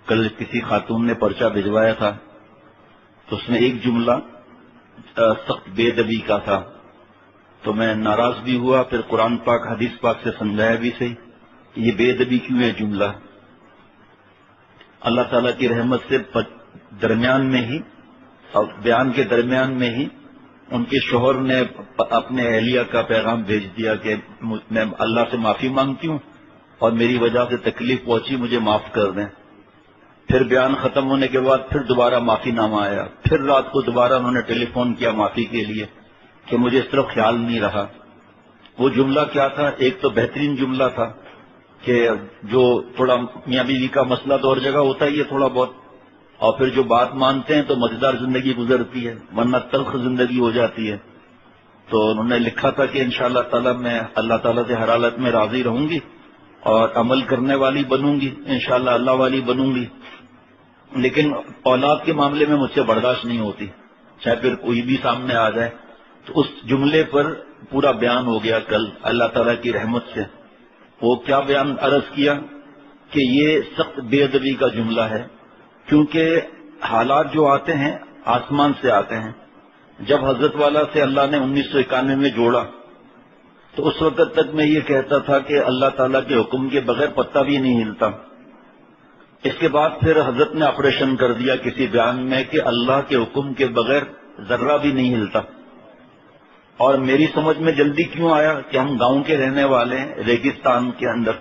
کل کسی خاتون نے پرچہ بھجوایا تھا تو اس میں ایک جملہ سخت بے ادبی کا تھا، تو میں ناراض بھی ہوا، پھر قرآن پاک حدیث پاک سے سمجھایا بھی صحیح کہ یہ بے ادبی کیوں ہے جملہ۔ اللہ تعالیٰ کی رحمت سے درمیان میں ہی اور بیان کے درمیان میں ہی ان کے شوہر نے اپنے اہلیہ کا پیغام بھیج دیا کہ میں اللہ سے معافی مانگتی ہوں اور میری وجہ سے تکلیف پہنچی، مجھے معاف کر دیں۔ پھر بیان ختم ہونے کے بعد پھر دوبارہ معافی نامہ آیا، پھر رات کو دوبارہ انہوں نے ٹیلی فون کیا معافی کے لیے کہ مجھے اس طرف خیال نہیں رہا۔ وہ جملہ کیا تھا؟ ایک تو بہترین جملہ تھا کہ جو تھوڑا میاں بیوی کا مسئلہ تو ہر جگہ ہوتا ہی ہے تھوڑا بہت، اور پھر جو بات مانتے ہیں تو مزیدار زندگی گزرتی ہے، ورنہ تلخ زندگی ہو جاتی ہے۔ تو انہوں نے لکھا تھا کہ انشاءاللہ تعالی میں اللہ تعالیٰ سے ہر حالت میں راضی رہوں گی اور عمل کرنے والی بنوں گی، انشاءاللہ اللہ والی بنوں گی، لیکن اولاد کے معاملے میں مجھ سے برداشت نہیں ہوتی، چاہے پھر کوئی بھی سامنے آ جائے۔ تو اس جملے پر پورا بیان ہو گیا کل اللہ تعالیٰ کی رحمت سے۔ وہ کیا بیان عرض کیا کہ یہ سخت بے ادبی کا جملہ ہے، کیونکہ حالات جو آتے ہیں آسمان سے آتے ہیں۔ جب حضرت والا سے اللہ نے 1991 میں جوڑا تو اس وقت تک میں یہ کہتا تھا کہ اللہ تعالیٰ کے حکم کے بغیر پتہ بھی نہیں ہلتا۔ اس کے بعد پھر حضرت نے آپریشن کر دیا کسی بیان میں کہ اللہ کے حکم کے بغیر ذرہ بھی نہیں ہلتا۔ اور میری سمجھ میں جلدی کیوں آیا کہ ہم گاؤں کے رہنے والے ہیں ریگستان کے اندر،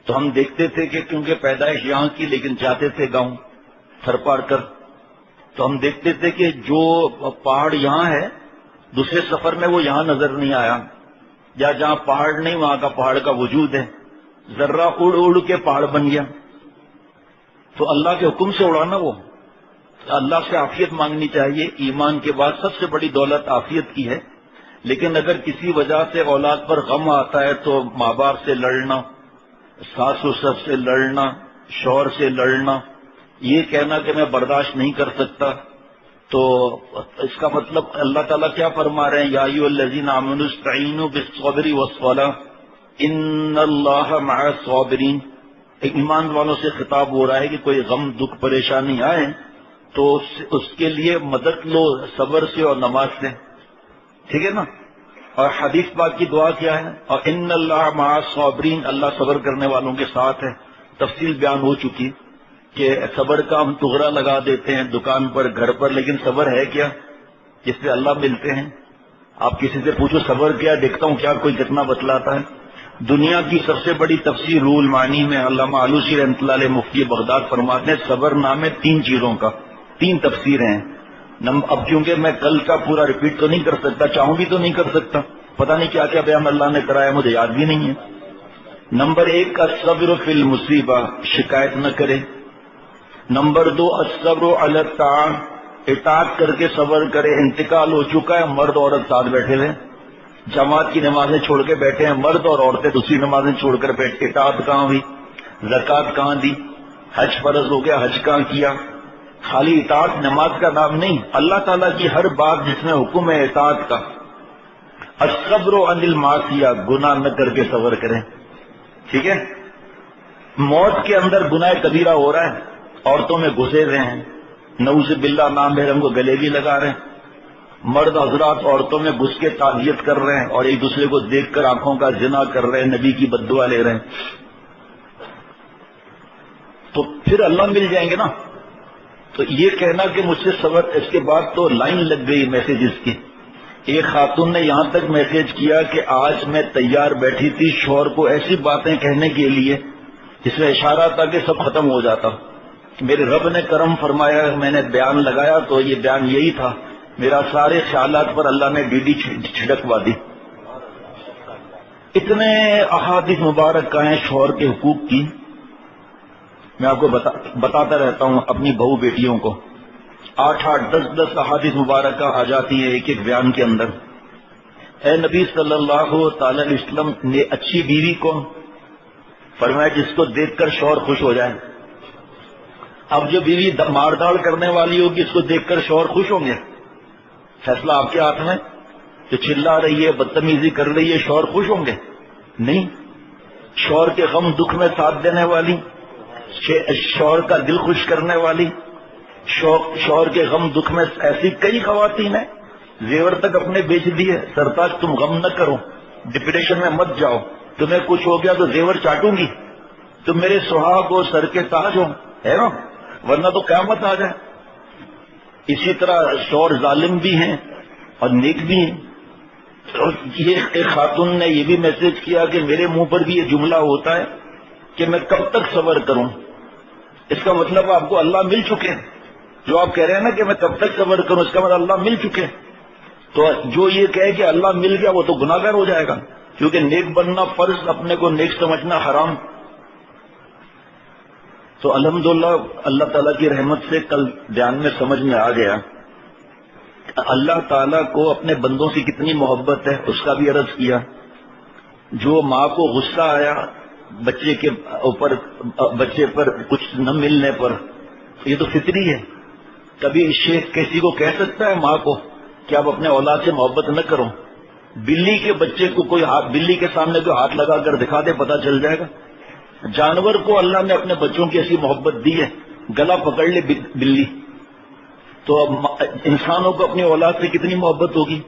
تو ہم دیکھتے تھے کہ کیونکہ پیدائش یہاں کی لیکن جاتے تھے گاؤں تھر پار کر، تو ہم دیکھتے تھے کہ جو پہاڑ یہاں ہے دوسرے سفر میں وہ یہاں نظر نہیں آیا، یا جہاں پہاڑ نہیں وہاں کا پہاڑ کا وجود ہے، ذرہ اڑ اڑ کے پہاڑ بن گیا۔ تو اللہ کے حکم سے اڑانا، وہ اللہ سے عافیت مانگنی چاہیے۔ ایمان کے بعد سب سے بڑی دولت عافیت کی ہے، لیکن اگر کسی وجہ سے اولاد پر غم آتا ہے تو ماں باپ سے لڑنا، ساس سسر سے لڑنا، شوہر سے لڑنا، یہ کہنا کہ میں برداشت نہیں کر سکتا، تو اس کا مطلب اللہ تعالیٰ کیا فرما رہے ہیں؟ یا ایھا الذین آمنوا استعینوا بالصبر والصلاۃ ان اللہ مع الصابرین۔ ایمان والوں سے خطاب ہو رہا ہے کہ کوئی غم دکھ پریشانی آئے تو اس کے لیے مدد لو صبر سے اور نماز سے، ٹھیک ہے نا؟ اور حدیث پاک کی دعا کیا ہے؟ اور ان اللہ مع الصابرین، اللہ صبر کرنے والوں کے ساتھ ہے۔ تفصیل بیان ہو چکی کہ صبر کا ہم تغرا لگا دیتے ہیں دکان پر گھر پر، لیکن صبر ہے کیا جس سے اللہ ملتے ہیں؟ آپ کسی سے پوچھو صبر کیا، دیکھتا ہوں کیا کوئی کتنا بتلاتا ہے۔ دنیا کی سب سے بڑی تفسیر روح المعانی میں علامہ آلوسی رحمۃ اللہ علیہ مفتی بغداد فرماتے ہیں صبر نام ہے 3 چیزوں کا، 3 تفسیریں ہیں۔ اب کیونکہ میں کل کا پورا ریپیٹ تو نہیں کر سکتا، چاہوں بھی تو نہیں کر سکتا، پتہ نہیں کیا کیا بیان اللہ نے کرایا مجھے یاد بھی نہیں ہے۔ نمبر 1 الصبر فی المصیبہ، شکایت نہ کرے۔ نمبر 2 الصبر علی الطاعۃ، اطاعت کر کے صبر کرے۔ انتقال ہو چکا ہے، مرد عورت ساتھ بیٹھے ہوئے، جماعت کی نمازیں چھوڑ کے بیٹھے ہیں مرد اور عورتیں دوسری نمازیں چھوڑ کر بیٹھے۔ اطاعت کہاں ہوئی؟ زکوٰۃ کہاں دی؟ حج فرض ہو گیا، حج کہاں کیا؟ خالی اطاعت نماز کا نام نہیں، اللہ تعالیٰ کی ہر بات جس میں حکم ہے اطاعت کا۔ الصبر عن المعصیہ، گناہ نہ کر کے صبر کریں، ٹھیک ہے؟ موت کے اندر گناہ کبیرہ ہو رہا ہے، عورتوں میں گھسے ہوئے ہیں، نعوذ باللہ نام محرم کو گلے بھی لگا رہے ہیں، مرد حضرات عورتوں میں گھس کے تعزیت کر رہے ہیں اور ایک دوسرے کو دیکھ کر آنکھوں کا زنا کر رہے ہیں، نبی کی بد دعا لے رہے ہیں، تو پھر اللہ مل جائیں گے نا؟ تو یہ کہنا کہ مجھ سے صبر، اس کے بعد تو لائن لگ گئی میسیجز کی۔ ایک خاتون نے یہاں تک میسج کیا کہ آج میں تیار بیٹھی تھی شوہر کو ایسی باتیں کہنے کے لیے جس میں اشارہ تھا کہ سب ختم ہو جاتا، میرے رب نے کرم فرمایا، میں نے بیان لگایا تو یہ بیان یہی تھا، میرا سارے خیالات پر اللہ نے ڈی چھڑکوا دی۔ اتنے احادیث مبارک کا ہیں شوہر کے حقوق کی، میں آپ کو بتاتا رہتا ہوں اپنی بہو بیٹیوں کو، 8 10 احادیث مبارکہ آ جاتی ہیں ایک ایک بیان کے اندر۔ اے نبی صلی اللہ تعالی علیہ وسلم نے اچھی بیوی کو فرمایا جس کو دیکھ کر شوہر خوش ہو جائے۔ اب جو بیوی مار داڑ کرنے والی ہوگی اس کو دیکھ کر شوہر خوش ہوں گے؟ فیصلہ آپ کے ہاتھ میں۔ جو چلا رہی ہے بدتمیزی کر رہی ہے شوہر خوش ہوں گے؟ نہیں۔ شوہر کے غم دکھ میں ساتھ دینے والی شوہر کا دل خوش کرنے والی، شوہر کے غم دکھ میں ایسی کئی خواتین ہیں، زیور تک اپنے بیچ دیے. سرتاج تم غم نہ کرو، ڈپریشن میں مت جاؤ، تمہیں کچھ ہو گیا تو زیور چاٹوں گی، تم میرے سہاگ ہو، سر کے تاج ہو، ہے نا، ورنہ تو قیامت آ جائے. اسی طرح شوہر ظالم بھی ہیں اور نیک بھی ہیں. یہ ایک خاتون نے یہ بھی میسج کیا کہ میرے منہ پر بھی یہ جملہ ہوتا ہے کہ میں کب تک صبر کروں. اس کا مطلب آپ کو اللہ مل چکے ہیں. جو آپ کہہ رہے ہیں نا کہ میں کب تک صبر کروں، اس کا مطلب اللہ مل چکے. تو جو یہ کہے کہ اللہ مل گیا وہ تو گناہ گار ہو جائے گا، کیونکہ نیک بننا فرض، اپنے کو نیک سمجھنا حرام. تو الحمدللہ اللہ تعالیٰ کی رحمت سے کل بیان میں سمجھ میں آ گیا اللہ تعالیٰ کو اپنے بندوں سے کتنی محبت ہے. اس کا بھی عرض کیا. جو ماں کو غصہ آیا بچے پر کچھ نہ ملنے پر، یہ تو فطری ہے. کبھی شیخ کسی کو کہہ سکتا ہے ماں کو کہ آپ اپنے اولاد سے محبت نہ کرو؟ بلی کے بچے کو کوئی بلی کے سامنے کوئی ہاتھ لگا کر دکھا دے، پتہ چل جائے گا. جانور کو اللہ نے اپنے بچوں کی ایسی محبت دی ہے، گلا پکڑ لے بلی، تو انسانوں کو اپنی اولاد سے کتنی محبت ہوگی.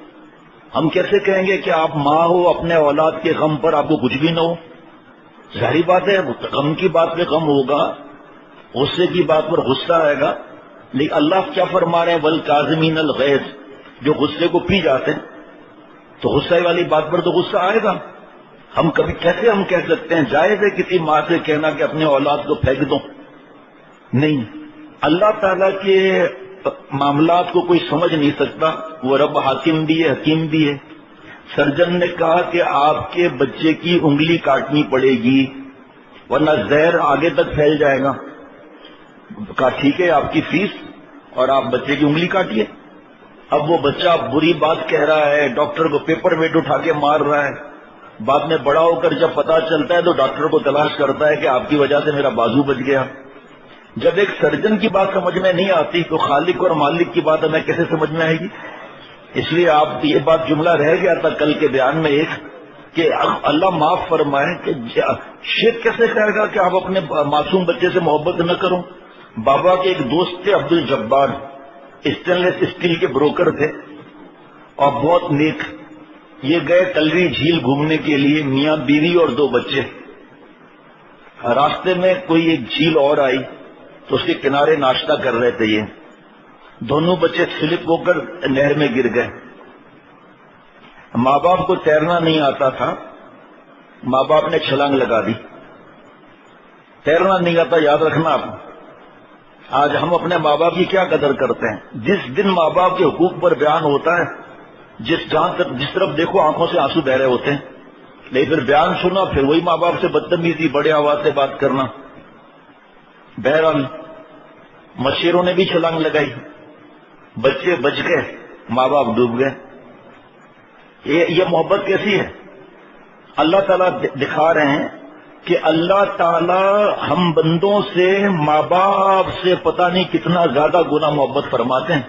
ہم کیسے کہیں گے کہ آپ ماں ہو، اپنے اولاد کے غم پر آپ کو کچھ بھی نہ ہو؟ ظاہری بات ہے غم کی بات پہ غم ہوگا، غصے کی بات پر غصہ آئے گا. لیکن اللہ کیا فرما رہے ہیں؟ والکاظمین الغیظ، جو غصے کو پی جاتے ہیں. تو غصے والی بات پر تو غصہ آئے گا. ہم کیسے ہم کہہ سکتے ہیں جائز ہے کسی ماں سے کہنا کہ اپنے اولاد کو پھینک دو؟ نہیں. اللہ تعالیٰ کے معاملات کو کوئی سمجھ نہیں سکتا. وہ رب حاکم بھی ہے، حکیم بھی ہے. سرجن نے کہا کہ آپ کے بچے کی انگلی کاٹنی پڑے گی ورنہ زہر آگے تک پھیل جائے گا. کہا ٹھیک ہے، آپ کی فیس اور آپ بچے کی انگلی کاٹیے. اب وہ بچہ بری بات کہہ رہا ہے، ڈاکٹر کو پیپر ویٹ اٹھا کے مار رہا ہے. بعد میں بڑا ہو کر جب پتا چلتا ہے تو ڈاکٹر کو تلاش کرتا ہے کہ آپ کی وجہ سے میرا بازو بچ گیا. جب ایک سرجن کی بات سمجھ میں نہیں آتی تو خالق اور مالک کی بات ہمیں کیسے سمجھ میں آئے گی؟ اس لیے آپ یہ بات جملہ رہ گیا تھا کل کے بیان میں ایک کہ اللہ معاف فرمائے کہ شیخ کیسے کہے گا کہ آپ اپنے معصوم بچے سے محبت نہ کرو. بابا کے ایک دوست تھے عبد الجبار، اسٹین لیس اسٹیل کے بروکر تھے اور بہت نیک. یہ گئے کلوی جھیل گھومنے کے لیے، میاں بیوی اور 2 بچے. راستے میں کوئی ایک جھیل اور آئی تو اس کے کنارے ناشتہ کر رہے تھے. یہ دونوں بچے سلپ ہو کر نہر میں گر گئے. ماں باپ کو تیرنا نہیں آتا تھا، ماں باپ نے چھلانگ لگا دی. تیرنا نہیں آتا، یاد رکھنا آپ. آج ہم اپنے ماں باپ کی کیا قدر کرتے ہیں؟ جس دن ماں باپ کے حقوق پر بیان ہوتا ہے، جس طرف دیکھو آنکھوں سے آنسو بہ رہے ہوتے ہیں، لیکن پھر بیان سنا پھر وہی ماں باپ سے بدتمیزی، بڑے آواز سے بات کرنا. بہرحال مشیروں نے بھی چھلانگ لگائی، بچے بچ گئے، ماں باپ ڈوب گئے. یہ محبت کیسی ہے؟ اللہ تعالیٰ دکھا رہے ہیں کہ اللہ تعالیٰ ہم بندوں سے ماں باپ سے پتہ نہیں کتنا زیادہ گنا محبت فرماتے ہیں.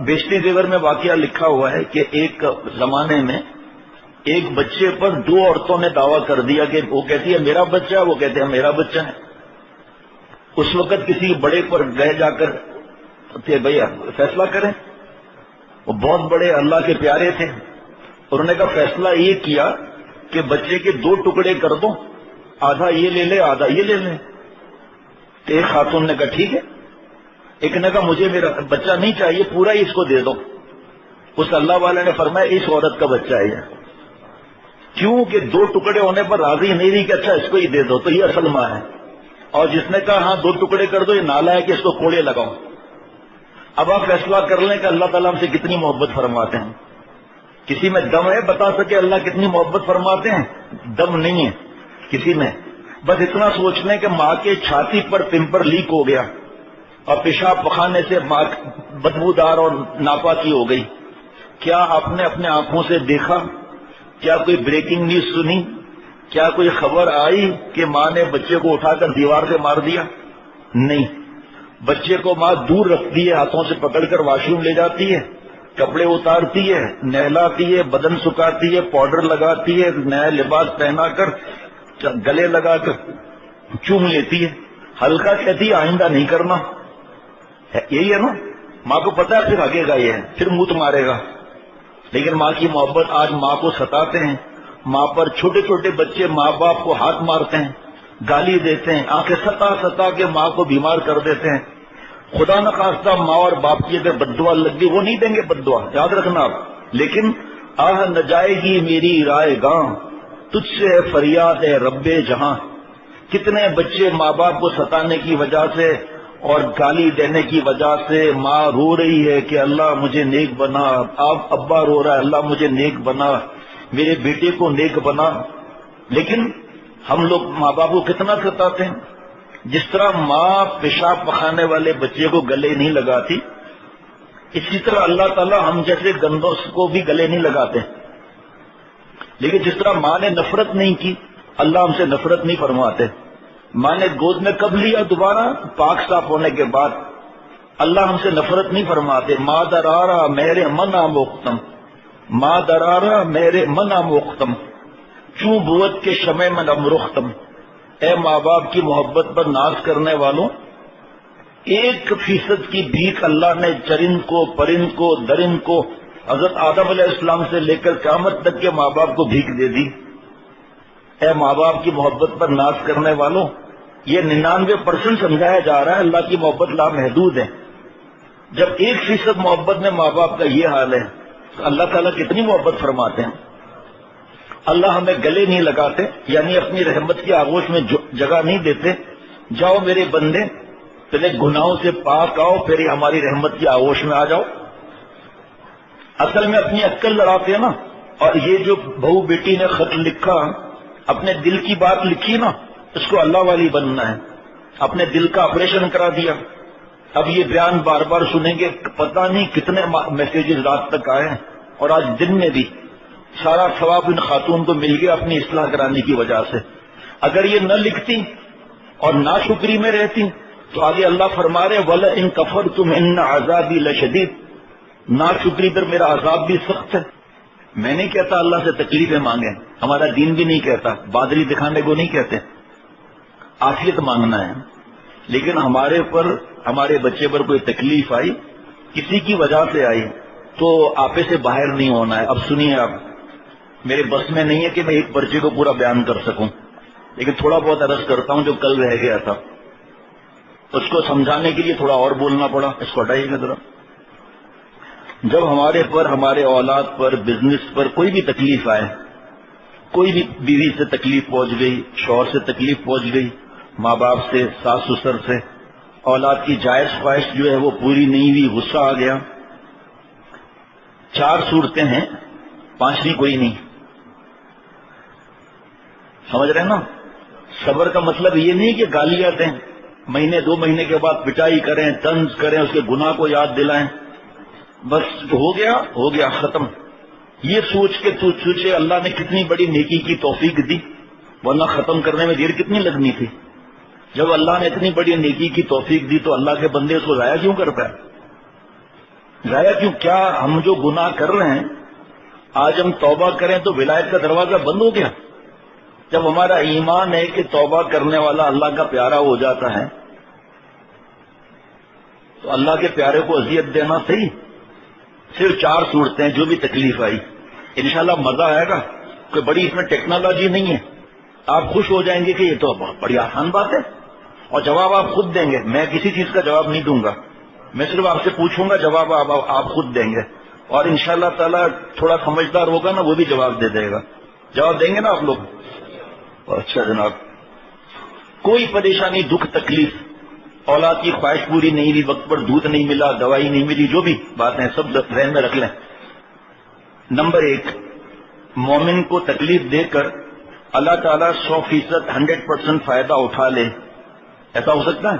بیشتی زیور میں واقعہ لکھا ہوا ہے کہ ایک زمانے میں ایک بچے پر 2 عورتوں نے دعویٰ کر دیا کہ وہ کہتی ہے میرا بچہ ہے، وہ کہتے ہیں میرا بچہ ہے. اس وقت کسی بڑے پر گئے جا کر کہ بھائی فیصلہ کریں. وہ بہت بڑے اللہ کے پیارے تھے. انہوں نے کہا فیصلہ یہ کیا کہ بچے کے 2 ٹکڑے کر دو، آدھا یہ لے لے آدھا یہ لے لے. تو ایک خاتون نے کہا ٹھیک ہے. ایک نے کہا مجھے میرا بچہ نہیں چاہیے، پورا ہی اس کو دے دو. اس اللہ والے نے فرمایا اس عورت کا بچہ ہے. کیوں کہ 2 ٹکڑے ہونے پر راضی نہیں رہی کہ اچھا اس کو ہی دے دو، تو یہ اصل ماں ہے. اور جس نے کہا ہاں 2 ٹکڑے کر دو، یہ نالا ہے کہ اس کو کوڑے لگاؤ. اب آپ فیصلہ کر لیں کہ اللہ تعالیٰ ہم سے کتنی محبت فرماتے ہیں. کسی میں دم ہے بتا سکے اللہ کتنی محبت فرماتے ہیں؟ دم نہیں ہے کسی میں. بس اتنا سوچ لیں کہ ماں کے چھاتی پر پمپر لیک ہو گیا اور پیشاب پخانے سے بدبودار اور ناپاکی ہو گئی. کیا آپ نے اپنے آنکھوں سے دیکھا؟ کیا کوئی بریکنگ نیوز سنی؟ کیا کوئی خبر آئی کہ ماں نے بچے کو اٹھا کر دیوار سے مار دیا؟ نہیں. بچے کو ماں دور رکھتی ہے، ہاتھوں سے پکڑ کر واش روم لے جاتی ہے، کپڑے اتارتی ہے، نہلاتی ہے، بدن سکھاتی ہے، پاؤڈر لگاتی ہے، نیا لباس پہنا کر، گلے لگا کر چوم لیتی ہے، ہلکا کہتی ہے آئندہ نہیں کرنا، یہی ہے نا. ماں کو پتا ہے پھر آگے گا، یہ ہے پھر منہ تو مارے گا. لیکن ماں کی محبت آج ماں کو ستاتے ہیں. ماں پر چھوٹے چھوٹے بچے ماں باپ کو ہاتھ مارتے ہیں، گالی دیتے ہیں، آنکھیں ستا ستا کے ماں کو بیمار کر دیتے ہیں. خدا نہ خواستہ ماں اور باپ کی اگر بد دعا لگ گئی، وہ نہیں دیں گے بد دعا، یاد رکھنا آپ. لیکن آہ نہ جائے گی میری رائے گاں، تجھ سے فریاد ہے رب جہاں. کتنے بچے ماں باپ کو ستانے کی وجہ سے اور گالی دینے کی وجہ سے ماں رو رہی ہے کہ اللہ مجھے نیک بنا، آپ ابا رو رہا ہے اللہ مجھے نیک بنا، میرے بیٹے کو نیک بنا. لیکن ہم لوگ ماں باپ کو کتنا ستاتے ہیں. جس طرح ماں پیشاب پخانے والے بچے کو گلے نہیں لگاتی، اسی طرح اللہ تعالیٰ ہم جیسے گندوں کو بھی گلے نہیں لگاتے. لیکن جس طرح ماں نے نفرت نہیں کی، اللہ ہم سے نفرت نہیں فرماتے. ماں نے گود میں کب لیا؟ دوبارہ پاک صاف ہونے کے بعد. اللہ ہم سے نفرت نہیں فرماتے. ماں درارا میرے منا موختم، ماں درارا میرے منا موختم، چوں بوت کے شمع میں نمرختم. اے ماں باپ کی محبت پر ناز کرنے والوں، 1% کی بھیک اللہ نے چرند کو، پرند کو، درند کو، حضرت آدم علیہ السلام سے لے کر قیامت تک کے ماں باپ کو بھیک دے دی. اے ماں باپ کی محبت پر ناز کرنے والوں، یہ 99% سمجھایا جا رہا ہے اللہ کی محبت لامحدود ہے. جب 1% محبت میں ماں باپ کا یہ حال ہے تو اللہ تعالیٰ کتنی محبت فرماتے ہیں. اللہ ہمیں گلے نہیں لگاتے، یعنی اپنی رحمت کی آغوش میں جگہ نہیں دیتے. جاؤ میرے بندے، پہلے گناہوں سے پاک آؤ، پھر ہماری رحمت کی آغوش میں آ جاؤ. اصل میں اپنی عقل لڑاتے ہیں نا. اور یہ جو بہو بیٹی نے خط لکھا، اپنے دل کی بات لکھی نا، اس کو اللہ والی بننا ہے. اپنے دل کا آپریشن کرا دیا. اب یہ بیان بار بار سنیں گے، پتہ نہیں کتنے میسیجز رات تک آئے ہیں، اور آج دن میں بھی سارا ثواب ان خاتون کو مل گیا اپنی اصلاح کرانے کی وجہ سے. اگر یہ نہ لکھتی اور ناشکری میں رہتی تو آگے اللہ فرما رہے وَلَئِن كَفَرْتُمْ إِنَّ عَذَابِي لَشَدِيدٌ، ناشکری پر میرا عذاب بھی سخت ہے. میں نہیں کہتا اللہ سے تکلیفیں مانگیں، ہمارا دین بھی نہیں کہتا، بادری دکھانے کو نہیں کہتے، عافیت مانگنا ہے. لیکن ہمارے پر، ہمارے بچے پر کوئی تکلیف آئی، کسی کی وجہ سے آئی، تو آپے سے باہر نہیں ہونا ہے. اب سنیے آپ، میرے بس میں نہیں ہے کہ میں ایک پرچے کو پورا بیان کر سکوں، لیکن تھوڑا بہت عرض کرتا ہوں جو کل رہ گیا تھا. اس کو سمجھانے کے لیے تھوڑا اور بولنا پڑا. اس کو ہٹائیے گا ذرا. جب ہمارے پر، ہمارے اولاد پر، بزنس پر کوئی بھی تکلیف آئے، کوئی بھی بیوی سے تکلیف پہنچ گئی، شوہر سے تکلیف پہنچ گئی، ماں باپ سے، ساس سسر سے، اولاد کی جائز خواہش جو ہے وہ پوری نہیں ہوئی، غصہ آ گیا، 4 صورتیں ہیں، 5ویں کوئی نہیں. سمجھ رہے ہیں نا؟ صبر کا مطلب یہ نہیں کہ گالیاں دیں، مہینے 2 مہینے کے بعد پٹائی کریں، طنز کریں، اس کے گناہ کو یاد دلائیں، بس ہو گیا ختم. یہ سوچ کے تو سوچے اللہ نے کتنی بڑی نیکی کی توفیق دی، ورنہ ختم کرنے میں دیر کتنی لگنی تھی. جب اللہ نے اتنی بڑی نیکی کی توفیق دی تو اللہ کے بندے اس کو ضائع کیوں کر پائے؟ ضائع کیوں؟ کیا ہم جو گناہ کر رہے ہیں آج ہم توبہ کریں تو ولایت کا دروازہ بند ہو گیا؟ جب ہمارا ایمان ہے کہ توبہ کرنے والا اللہ کا پیارا ہو جاتا ہے تو اللہ کے پیارے کو اذیت دینا صحیح؟ صرف 4 صورتیں، جو بھی تکلیف آئی، انشاءاللہ مزہ آئے گا. کوئی بڑی اس میں ٹیکنالوجی نہیں ہے. آپ خوش ہو جائیں گے کہ یہ تو بہت بڑی آسان بات ہے، اور جواب آپ خود دیں گے. میں کسی چیز کا جواب نہیں دوں گا، میں صرف آپ سے پوچھوں گا، جواب آپ خود دیں گے. اور انشاءاللہ تعالیٰ تھوڑا سمجھدار ہوگا نا، وہ بھی جواب دے دے گا. جواب دیں گے نا آپ لوگ؟ اچھا جناب. کوئی پریشانی، دکھ، تکلیف، اولاد کی خواہش پوری نہیں ہوئی، وقت پر دودھ نہیں ملا، دوائی نہیں ملی، جو بھی باتیں سب ذہن میں رکھ لیں. نمبر 1، مومن کو تکلیف دے کر اللہ تعالیٰ 100%، 100% فائدہ اٹھا لے، ایسا ہو سکتا ہے؟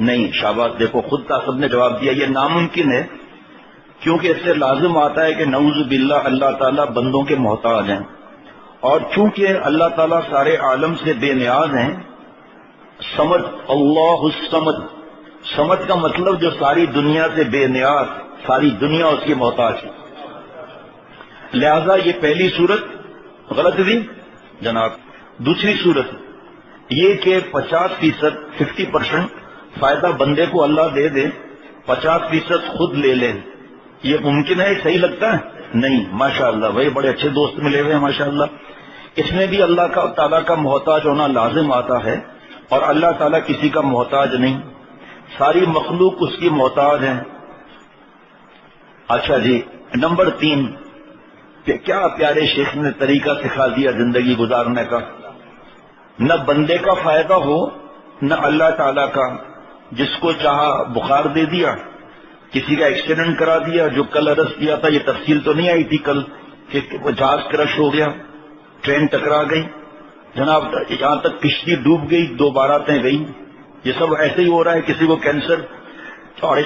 نہیں. شاباش، دیکھو خود سب نے جواب دیا یہ ناممکن ہے، کیونکہ اس سے لازم آتا ہے کہ نعوذ باللہ اللہ تعالیٰ بندوں کے محتاج ہیں، اور چونکہ اللہ تعالیٰ سارے عالم سے بے نیاز ہیں. سمد، اللہ الصمد، سمد کا مطلب جو ساری دنیا سے بے نیاز، ساری دنیا اس کی محتاج ہے. لہذا یہ پہلی صورت غلط ہوئی جناب. دوسری صورت، یہ کہ 50% فائدہ بندے کو اللہ دے دے، 50% خود لے لے، یہ ممکن ہے؟ صحیح لگتا ہے؟ نہیں۔ ماشاءاللہ بھائی بڑے اچھے دوست ملے ہوئے ہیں ماشاءاللہ۔ اس میں بھی اللہ تعالیٰ کا محتاج ہونا لازم آتا ہے، اور اللہ تعالیٰ کسی کا محتاج نہیں، ساری مخلوق اس کی محتاج ہے۔ اچھا جی، نمبر 3، کیا پیارے شیخ نے طریقہ سکھا دیا زندگی گزارنے کا، نہ بندے کا فائدہ ہو نہ اللہ تعالیٰ کا۔ جس کو چاہا بخار دے دیا، کسی کا ایکسیڈنٹ کرا دیا، جو کل عرض کیا تھا، یہ تفصیل تو نہیں آئی تھی کل کہ وہ جہاز کرش ہو گیا، ٹرین ٹکرا گئی جناب، یہاں تک کشتی ڈوب گئی، 2 باراتیں گئی، یہ سب ایسے ہی ہو رہا ہے۔ کسی کو کینسر، اور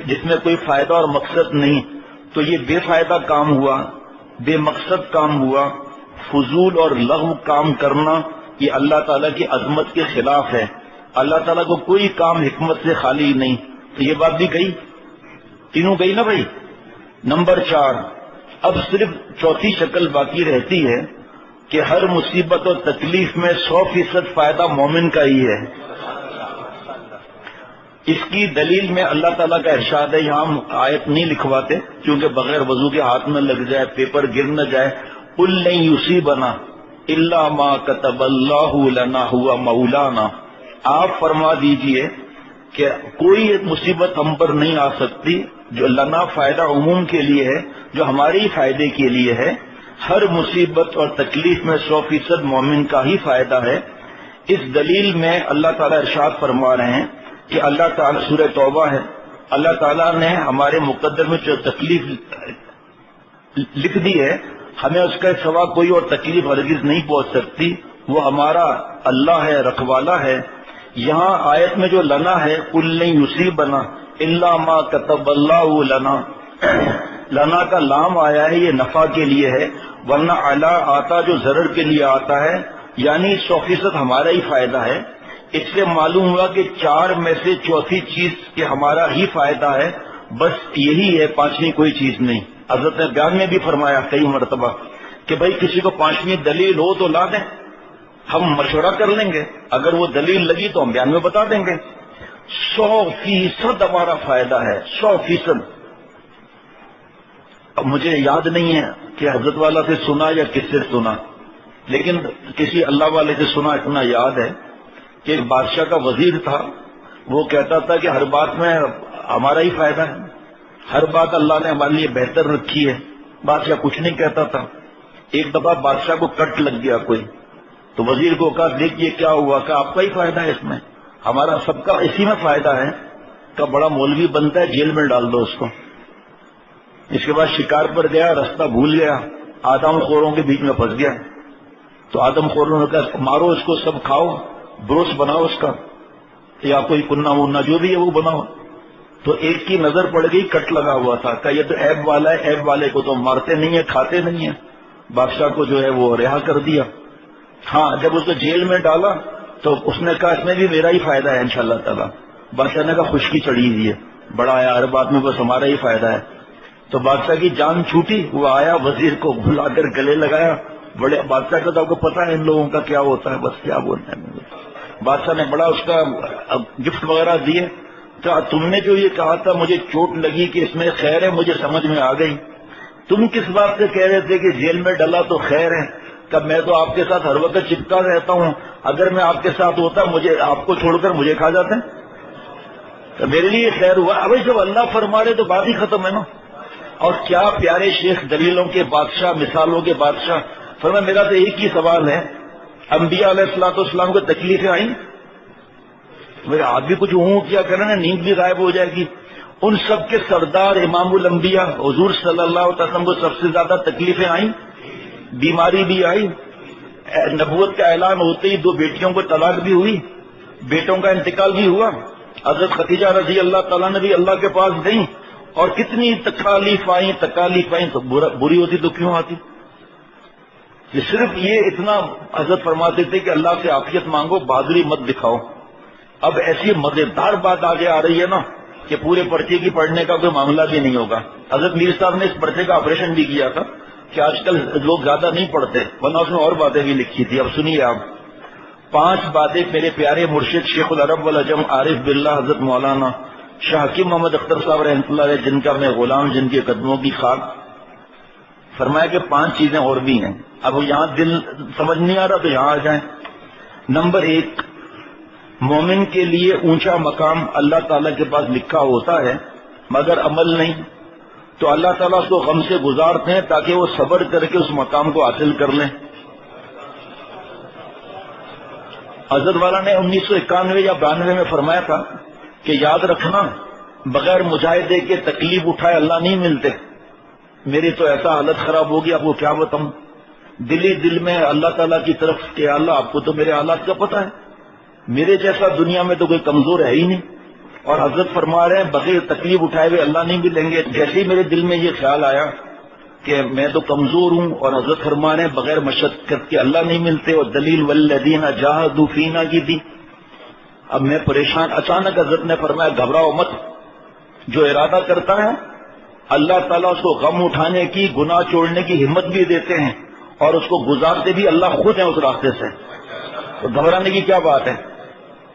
جس میں کوئی فائدہ اور مقصد نہیں، تو یہ بے فائدہ کام ہوا، بے مقصد کام ہوا، فضول اور لغو کام کرنا، یہ اللہ تعالیٰ کی عظمت کے خلاف ہے۔ اللہ تعالیٰ کو کوئی کام حکمت سے خالی نہیں۔ تو یہ بات بھی گئی، تینوں گئی نا بھائی۔ نمبر 4، اب صرف چوتھی شکل باقی رہتی ہے کہ ہر مصیبت اور تکلیف میں 100% فائدہ مومن کا ہی ہے۔ اس کی دلیل میں اللہ تعالیٰ کا ارشاد ہے، یہاں ہم آیت نہیں لکھواتے کیونکہ بغیر وضو کے ہاتھ نہ لگ جائے، پیپر گر نہ جائے۔ قُل لَن يُصِيبَنَا إِلَّا مَا كَتَبَ اللَّهُ لَنَا هُوَ مَوْلَانَا، آپ فرما دیجئے کہ کوئی مصیبت ہم پر نہیں آ سکتی جو لنا فائدہ عموم کے لیے ہے، جو ہماری فائدے کے لیے ہے۔ ہر مصیبت اور تکلیف میں 100% مومن کا ہی فائدہ ہے۔ اس دلیل میں اللہ تعالیٰ ارشاد فرما رہے ہیں کہ اللہ تعالیٰ، سورہ توبہ ہے، اللہ تعالیٰ نے ہمارے مقدر میں جو تکلیف لکھ دی ہے، ہمیں اس کا سوا کوئی اور تکلیف ہرگز نہیں پہنچ سکتی، وہ ہمارا اللہ ہے، رکھوالا ہے۔ یہاں آیت میں جو لنا ہے، قُل لَن يُصِيبَنَا إِلَّا مَا كَتَبَ اللَّهُ لَنَا، لنا کا لام آیا ہے، یہ نفع کے لیے ہے، ورنہ علا آتا جو ضرر کے لیے آتا ہے، یعنی 100% ہمارا ہی فائدہ ہے۔ اس سے معلوم ہوا کہ 4 میں سے چوتھی چیز کہ ہمارا ہی فائدہ ہے، بس یہی ہے، 5ویں کوئی چیز نہیں۔ حضرت نے بیان میں بھی فرمایا کئی مرتبہ کہ بھائی کسی کو 5ویں دلیل ہو تو لا دیں، ہم مشورہ کر لیں گے، اگر وہ دلیل لگی تو ہم بیان میں بتا دیں گے۔ 100% ہمارا فائدہ ہے، 100%۔ اب مجھے یاد نہیں ہے کہ حضرت والا سے سنا یا کس سے سنا، لیکن کسی اللہ والے سے سنا، اتنا یاد ہے کہ ایک بادشاہ کا وزیر تھا، وہ کہتا تھا کہ ہر بات میں ہمارا ہی فائدہ ہے، ہر بات اللہ نے ہمارے لیے بہتر رکھی ہے۔ بادشاہ کچھ نہیں کہتا تھا۔ ایک دفعہ بادشاہ کو کٹ لگ گیا کوئی، تو وزیر کو کہا دیکھیے کیا ہوا، کہ آپ کا ہی فائدہ ہے اس میں، ہمارا سب کا اسی میں فائدہ ہے۔ کا بڑا مولوی بنتا ہے، جیل میں ڈال دو اس کو۔ اس کے بعد شکار پر گیا، رستہ بھول گیا، آدم خوروں کے بیچ میں پھنس گیا، تو آدم خوروں نے کہا مارو اس کو، سب کھاؤ، بروس بناؤ اس کا، یا کوئی کنہ ونا جو بھی ہے وہ بناؤ۔ تو ایک کی نظر پڑ گئی، کٹ لگا ہوا تھا، کہ یہ تو عیب والا ہے، عیب والے کو تو مارتے نہیں ہیں، کھاتے نہیں ہیں۔ بادشاہ کو جو ہے وہ رہا کر دیا۔ ہاں جب اس کو جیل میں ڈالا تو اس نے کہا اس میں بھی میرا ہی فائدہ ہے انشاءاللہ تعالیٰ۔ بادشاہ نے کہا خشکی چڑھی ہوئی ہے، بڑا ہے، ہر بات میں بس ہمارا ہی فائدہ ہے۔ تو بادشاہ کی جان چھوٹی، وہ آیا وزیر کو بلا کر گلے لگایا، بڑے بادشاہ کا تو آپ کو پتا ہے ان لوگوں کا کیا ہوتا ہے، بس کیا بولنا ہے۔ بادشاہ نے بڑا اس کا گفٹ وغیرہ دیے، کہا تم نے جو یہ کہا تھا مجھے چوٹ لگی کہ اس میں خیر ہے، مجھے سمجھ میں آ گئی۔ تم کس بات سے کہہ رہے تھے کہ جیل میں ڈلا تو خیر ہے؟ کہ میں تو آپ کے ساتھ ہر وقت چپکا رہتا ہوں، اگر میں آپ کے ساتھ ہوتا مجھے آپ کو چھوڑ کر مجھے کھا جاتے ہیں، تو میرے لیے خیر ہوا۔ ابھی جب اللہ فرما رہے تو بات ہی ختم ہے نا۔ اور کیا پیارے شیخ دلیلوں کے بادشاہ، مثالوں کے بادشاہ۔ فرمایا میرا تو ایک ہی سوال ہے، انبیاء علیہ الصلوۃ والسلام کو تکلیفیں آئیں؟ میرے آپ بھی کچھ کیا کریں نا، نیند بھی غائب ہو جائے گی۔ ان سب کے سردار امام الانبیاء حضور صلی اللہ علیہ وسلم کو سب سے زیادہ تکلیفیں آئیں، بیماری بھی آئی، نبوت کا اعلان ہوتے ہی 2 بیٹیوں کو طلاق بھی ہوئی، بیٹوں کا انتقال بھی ہوا۔ حضرت خدیجہ رضی اللہ تعالیٰ نے بھی اللہ کے پاس گئیں، اور کتنی تکالیف آئیں تو بری ہوتی تو کیوں آتی؟ یہ صرف یہ اتنا حضرت فرماتے تھے کہ اللہ سے عافیت مانگو، بہادری مت دکھاؤ۔ اب ایسی مزیدار بات آگے آ رہی ہے نا کہ پورے پرچے کی پڑھنے کا کوئی معاملہ بھی نہیں ہوگا۔ حضرت میر صاحب نے اس پرچے کا آپریشن بھی کیا تھا کہ آج کل لوگ زیادہ نہیں پڑھتے، ورنہ اس میں اور باتیں بھی لکھی تھی۔ اب سنیے آپ، 5 باتیں میرے پیارے مرشد شیخ العرب والعجم عارف باللہ حضرت مولانا شاہ حکیم محمد اختر صاحب رحمۃ اللہ علیہ، جن کا میں غلام، جن کے قدموں کی خاک، فرمایا کہ 5 چیزیں اور بھی ہیں. اب یہاں دل سمجھ نہیں آ رہا تو یہاں آ جائیں. نمبر 1، مومن کے لیے اونچا مقام اللہ تعالیٰ کے پاس لکھا ہوتا ہے مگر عمل نہیں، تو اللہ تعالیٰ اس کو غم سے گزارتے ہیں تاکہ وہ صبر کر کے اس مقام کو حاصل کر لیں. حضرت والا نے 1991 یا 92 میں فرمایا تھا کہ یاد رکھنا، بغیر مجاہدے کے تکلیف اٹھائے اللہ نہیں ملتے. میری تو ایسا حالت خراب ہوگی، آپ کو کیا بتاؤں. دل میں اللہ تعالیٰ کی طرف کہ اللہ آپ کو تو میرے حالات کا پتہ ہے، میرے جیسا دنیا میں تو کوئی کمزور ہے ہی نہیں. اور حضرت فرما رہے ہیں بغیر تکلیف اٹھائے ہوئے اللہ نہیں ملیں گے. جیسے ہی میرے دل میں یہ خیال آیا کہ میں تو کمزور ہوں، اور حضرت فرما رہے ہیں بغیر مشقت کے اللہ نہیں ملتے، اور دلیل والذین جاہدوا فینا کی دی. اب میں پریشان. اچانک حضرت نے فرمایا گھبراؤ مت، جو ارادہ کرتا ہے اللہ تعالیٰ اس کو غم اٹھانے کی، گناہ چھوڑنے کی ہمت بھی دیتے ہیں، اور اس کو گزارتے بھی اللہ خود ہیں اس راستے سے. تو گھبرانے کی کیا بات ہے.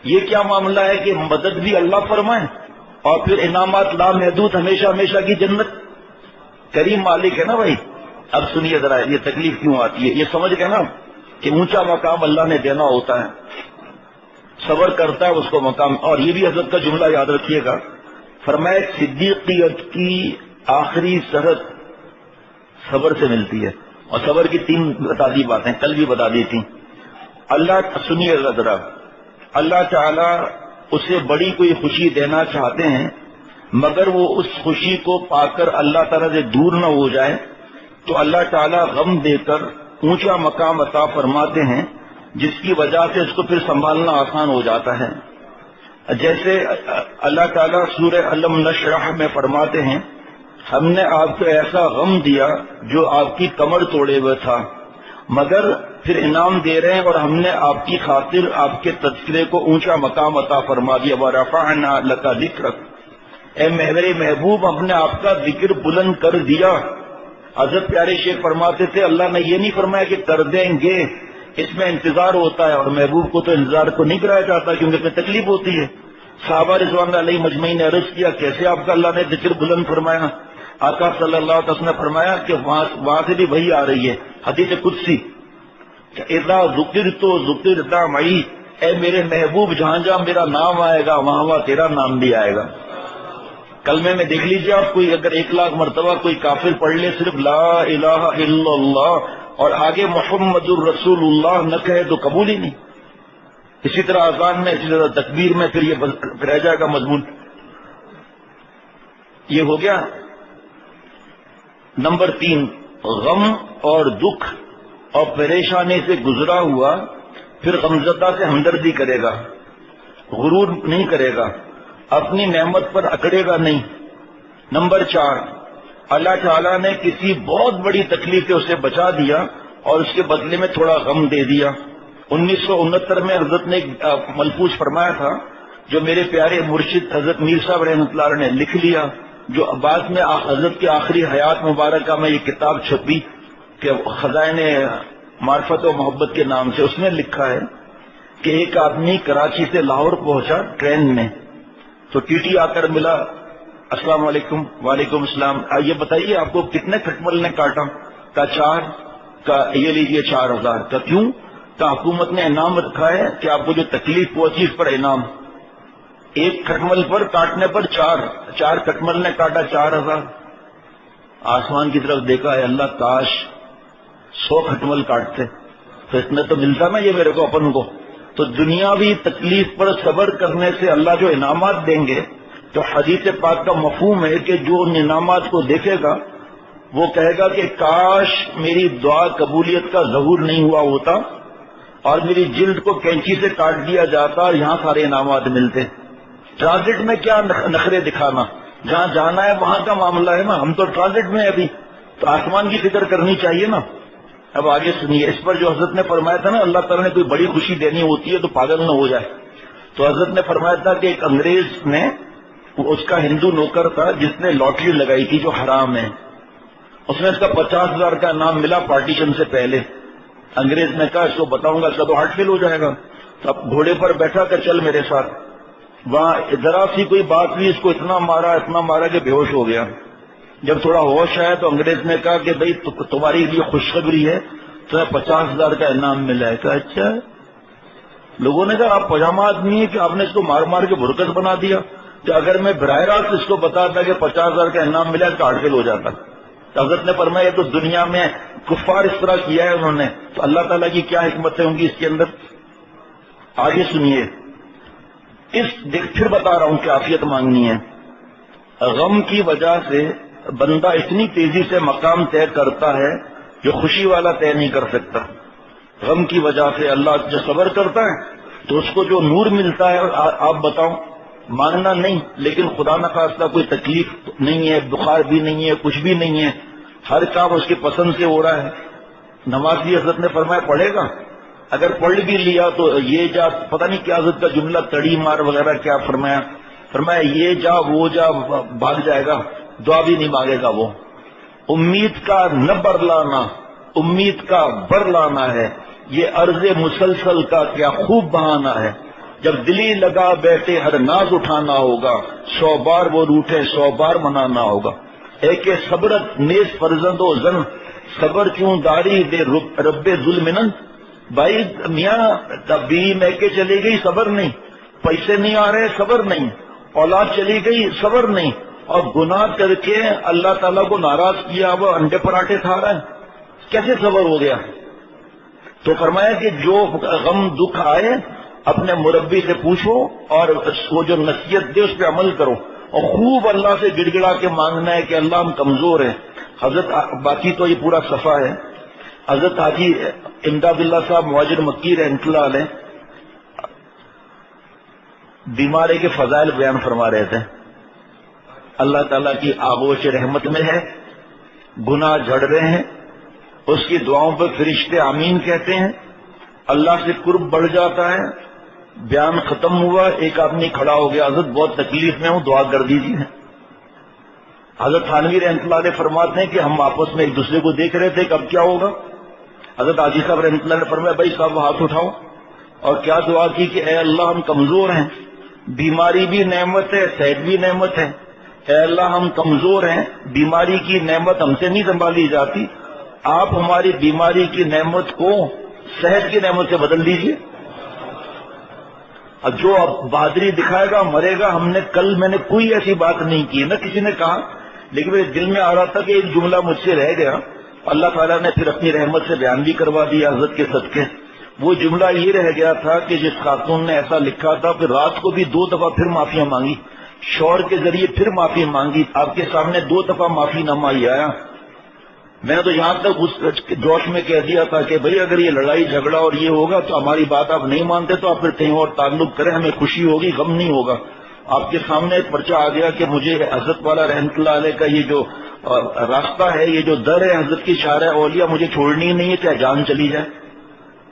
یہ کیا معاملہ ہے کہ مدد بھی اللہ فرمائے اور پھر انعامات لامحدود، ہمیشہ ہمیشہ کی جنت. کریم مالک ہے نا بھائی. اب سنیے ذرا یہ تکلیف کیوں آتی ہے، یہ سمجھ گئے نا کہ اونچا مقام اللہ نے دینا ہوتا ہے، صبر کرتا ہے اس کو مقام. اور یہ بھی حضرت کا جملہ یاد رکھیے گا، فرمایا صدیقیت کی آخری سرحد صبر سے ملتی ہے. اور صبر کی 3 بتا دی باتیں، کل بھی بتا دی تھی. اللہ سنیے ذرا، اللہ تعالی اسے بڑی کوئی خوشی دینا چاہتے ہیں مگر وہ اس خوشی کو پا کر اللہ تعالیٰ سے دور نہ ہو جائے تو اللہ تعالیٰ غم دے کر اونچا مقام عطا فرماتے ہیں، جس کی وجہ سے اس کو پھر سنبھالنا آسان ہو جاتا ہے. جیسے اللہ تعالیٰ سورہ علم نشرح میں فرماتے ہیں ہم نے آپ کو ایسا غم دیا جو آپ کی کمر توڑے ہوئے تھا، مگر پھر انعام دے رہے ہیں اور ہم نے آپ کی خاطر آپ کے تذکرے کو اونچا مقام عطا فرما دیا. وَرَفَعْنَا لَكَ ذِكْرَكَ، اے میرے محبوب ہم نے آپ کا ذکر بلند کر دیا. حضرت پیارے شیخ فرماتے تھے اللہ نے یہ نہیں فرمایا کہ کر دیں گے، اس میں انتظار ہوتا ہے، اور محبوب کو تو انتظار کو نہیں کرایا جاتا کیونکہ اس میں تکلیف ہوتی ہے. صحابہ رضوان اللہ علیہ مجمعین نے عرض کیا کیسے آپ کا اللہ نے ذکر بلند فرمایا. آقا صلی اللہ علیہ وسلم نے فرمایا کہ وہاں سے بھی وہی آ رہی ہے، حدیث قدسی، اذا ذکرت ذکرت معی، اے میرے محبوب جہاں جہاں میرا نام آئے گا وہاں وہاں تیرا نام بھی آئے گا. کلمے میں دیکھ لیجیے آپ، کوئی اگر 1,00,000 مرتبہ کوئی کافر پڑھ لے صرف لا الہ الا اللہ اور آگے محمد الرسول اللہ نہ کہے تو قبول ہی نہیں. اسی طرح اذان میں، اسی طرح تکبیر میں پھر یہ رہ جائے گا مضمون. یہ ہو گیا. نمبر 3، غم اور دکھ اور پریشانی سے گزرا ہوا پھر غمزدہ سے ہمدردی کرے گا، غرور نہیں کرے گا، اپنی نعمت پر اکڑے گا نہیں. نمبر 4، اللہ تعالیٰ نے کسی بہت بڑی تکلیف سے اسے بچا دیا اور اس کے بدلے میں تھوڑا غم دے دیا. 1969 میں حضرت نے ملفوظ فرمایا تھا جو میرے پیارے مرشد حضرت میر صاحب رحمۃ اللہ علیہ نے لکھ لیا، جو بعد میں حضرت کی آخری حیات مبارکہ میں یہ کتاب چھپی کہ خزائن معرفت و محبت کے نام سے. اس نے لکھا ہے کہ ایک آدمی کراچی سے لاہور پہنچا ٹرین میں، تو ٹی ٹی آ کر ملا، السلام علیکم. وعلیکم السلام. یہ بتائیے آپ کو کتنے کھٹمل نے کاٹا؟ کا 4. کا یہ لیجیے 4,000. کا کیوں؟ کا حکومت نے انعام رکھا ہے کہ آپ کو جو تکلیف پہنچی اس پر انعام، ایک کھٹمل پر کاٹنے پر 4 کھٹمل نے کاٹا 4,000. آسمان کی طرف دیکھا ہے اللہ کاش 100 کھٹمل کاٹتے تو اس میں تو ملتا نا یہ میرے کو اپن کو. تو دنیاوی تکلیف پر صبر کرنے سے اللہ جو انعامات دیں گے، تو حدیث پاک کا مفہوم ہے کہ جو ان انعامات کو دیکھے گا وہ کہے گا کہ کاش میری دعا قبولیت کا ظہور نہیں ہوا ہوتا اور میری جلد کو کینچی سے کاٹ دیا جاتا اور یہاں سارے انعامات ملتے. ٹرانزٹ میں کیا نخرے دکھانا، جہاں جانا ہے وہاں کا معاملہ ہے نا. ہم تو ٹرانزٹ میں ابھی، تو آسمان کی فکر کرنی چاہیے نا. اب آگے سنیے، اس پر جو حضرت نے فرمایا تھا نا اللہ تعالیٰ نے کوئی بڑی خوشی دینی ہوتی ہے تو پاگل نہ ہو جائے. تو حضرت نے فرمایا تھا کہ ایک انگریز نے، اس کا ہندو نوکر تھا جس نے لاٹری لگائی تھی جو حرام ہے، اس نے اس کا 50,000 کا انعام ملا پارٹیشن سے پہلے. انگریز نے کہا اس کو بتاؤں گا اس کا تو ہارٹ فیل ہو جائے گا. اب گھوڑے پر بیٹھا کہ چل میرے ساتھ. وہاں ذرا سی کوئی بات ہوئی، اس کو اتنا مارا کہ بے ہوش ہو گیا. جب تھوڑا ہوش آیا تو انگریز نے کہا کہ بھائی تمہاری لیے خوشخبری ہے، تمہیں 50,000 کا انعام ملا ہے. کہا اچھا. لوگوں نے کہا آپ پجامہ آدمی ہے کہ آپ نے اس کو مار کے برکت بنا دیا، کہ اگر میں براہ راست اس کو بتاتا کہ 50,000 کا انعام ملا تو کاٹل ہو جاتا. حضرت نے فرمایا یہ تو دنیا میں کفار اس طرح کیا ہے انہوں نے، تو اللہ تعالیٰ کی کیا حکمتیں ہوں گی اس کے اندر. آگے سنیے، پھر بتا رہا ہوں کہ عافیت مانگنی ہے. غم کی وجہ سے بندہ اتنی تیزی سے مقام طے کرتا ہے جو خوشی والا طے نہیں کر سکتا. غم کی وجہ سے اللہ جو صبر کرتا ہے تو اس کو جو نور ملتا ہے. آپ بتاؤ، مانگنا نہیں، لیکن خدا نخواستہ کوئی تکلیف نہیں ہے، بخار بھی نہیں ہے، کچھ بھی نہیں ہے، ہر کام اس کی پسند سے ہو رہا ہے. نمازی حضرت نے فرمایا پڑھے گا، اگر پڑھ بھی لیا تو یہ جا، پتہ نہیں کیا حضرت کا جملہ تڑی مار وغیرہ کیا فرمایا یہ جا وہ جا بھاگ جائے گا، دعا بھی نہیں مانگے گا وہ. امید کا نہ برلانا، امید کا برلانا ہے، یہ عرض مسلسل کا کیا خوب بہانا ہے. جب دلی لگا بیٹھے ہر ناز اٹھانا ہوگا، 100 بار وہ روٹھے 100 بار منانا ہوگا. ایک صبرت نیز فرزند و زن، صبر کیوں داری دے رب ظلمنن. بھائی میاں بیوی میں کے چلی گئی، صبر نہیں، پیسے نہیں آ رہے، صبر نہیں، اولاد چلی گئی، صبر نہیں، اور گناہ کر کے اللہ تعالیٰ کو ناراض کیا، وہ انڈے پراٹھے کھا رہا ہے، کیسے صبر ہو گیا؟ تو فرمایا کہ جو غم دکھ آئے اپنے مربی سے پوچھو اور وہ جو نصیحت دے اس پہ عمل کرو، اور خوب اللہ سے گڑ گڑا کے مانگنا ہے کہ اللہ ہم کمزور ہیں. حضرت باقی تو یہ پورا صفحہ ہے. حضرت حاجی امداد اللہ صاحب مہاجر مکی رحمۃ اللہ علیہ بیماری کے فضائل بیان فرما رہے تھے. اللہ تعالیٰ کی آغوش رحمت میں ہے، گناہ جھڑ رہے ہیں، اس کی دعاؤں پر فرشتے آمین کہتے ہیں، اللہ سے قرب بڑھ جاتا ہے. بیان ختم ہوا، ایک آدمی کھڑا ہو گیا، حضرت بہت تکلیف میں ہوں، دعا کر دیجیے. حضرت تھانوی رحمۃ اللہ علیہ فرماتے ہیں کہ ہم آپس میں ایک دوسرے کو دیکھ رہے تھے کہ اب کیا ہوگا. حضرت حاجی صاحب رحمۃ اللہ نے فرمایا بھائی صاحب ہاتھ اٹھاؤ، اور کیا دعا کی کہ اے اللہ ہم کمزور ہیں، بیماری بھی نعمت ہے، صحت بھی نعمت ہے. اے اللہ ہم کمزور ہیں، بیماری کی نعمت ہم سے نہیں سنبھالی جاتی، آپ ہماری بیماری کی نعمت کو صحت کی نعمت سے بدل دیجیے. اور جو اب بہادری دکھائے گا مرے گا. میں نے کوئی ایسی بات نہیں کی، نہ کسی نے کہا، لیکن میرے دل میں آ رہا تھا کہ ایک جملہ مجھ سے رہ گیا. اللہ تعالیٰ نے پھر اپنی رحمت سے بیان بھی کروا دیا حضرت کے صدقے. وہ جملہ یہ رہ گیا تھا کہ جس خاتون نے ایسا لکھا تھا پھر رات کو بھی 2 دفعہ پھر معافیاں مانگی، شوہر کے ذریعے پھر معافی مانگی، آپ کے سامنے 2 دفعہ معافی نامہ ہی آیا. میں نے تو یہاں تک اس جوش میں کہہ دیا تھا کہ بھئی اگر یہ لڑائی جھگڑا اور یہ ہوگا تو ہماری بات آپ نہیں مانتے تو آپ پھر کہیں اور تعلق کریں، ہمیں خوشی ہوگی، غم نہیں ہوگا. آپ کے سامنے ایک پرچہ آ گیا کہ مجھے حضرت والا رحمۃ اللہ علیہ کا یہ جو راستہ ہے، یہ جو در ہے حضرت کی شارع اولیاء، مجھے چھوڑنی نہیں ہے چاہے جان چلی جائے.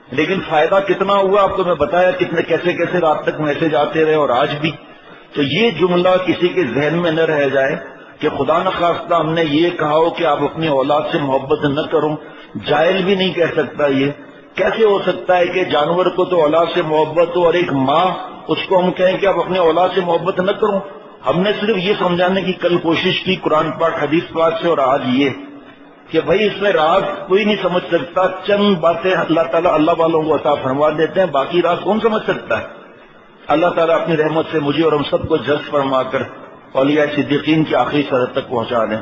لیکن فائدہ کتنا ہوا آپ کو میں بتایا، کتنے کیسے رات تک میسج آتے رہے، اور آج بھی. تو یہ جملہ کسی کے ذہن میں نہ رہ جائے کہ خدا نخواستہ ہم نے یہ کہا ہو کہ آپ اپنی اولاد سے محبت نہ کرو. جاہل بھی نہیں کہہ سکتا. یہ کیسے ہو سکتا ہے کہ جانور کو تو اولاد سے محبت ہو اور ایک ماں اس کو ہم کہیں کہ آپ اپنے اولاد سے محبت نہ کرو. ہم نے صرف یہ سمجھانے کی کل کوشش کی قرآن پاک حدیث پاک سے، اور آج یہ کہ بھائی اس میں راز کوئی نہیں سمجھ سکتا. چند باتیں اللہ تعالیٰ اللہ والوں کو عطا فرما دیتے ہیں، باقی راز کون سمجھ سکتا ہے. اللہ تعالیٰ اپنی رحمت سے مجھے اور ہم سب کو جذب فرما کر اولیاء صدیقین کی آخری سرحد تک پہنچا دیں.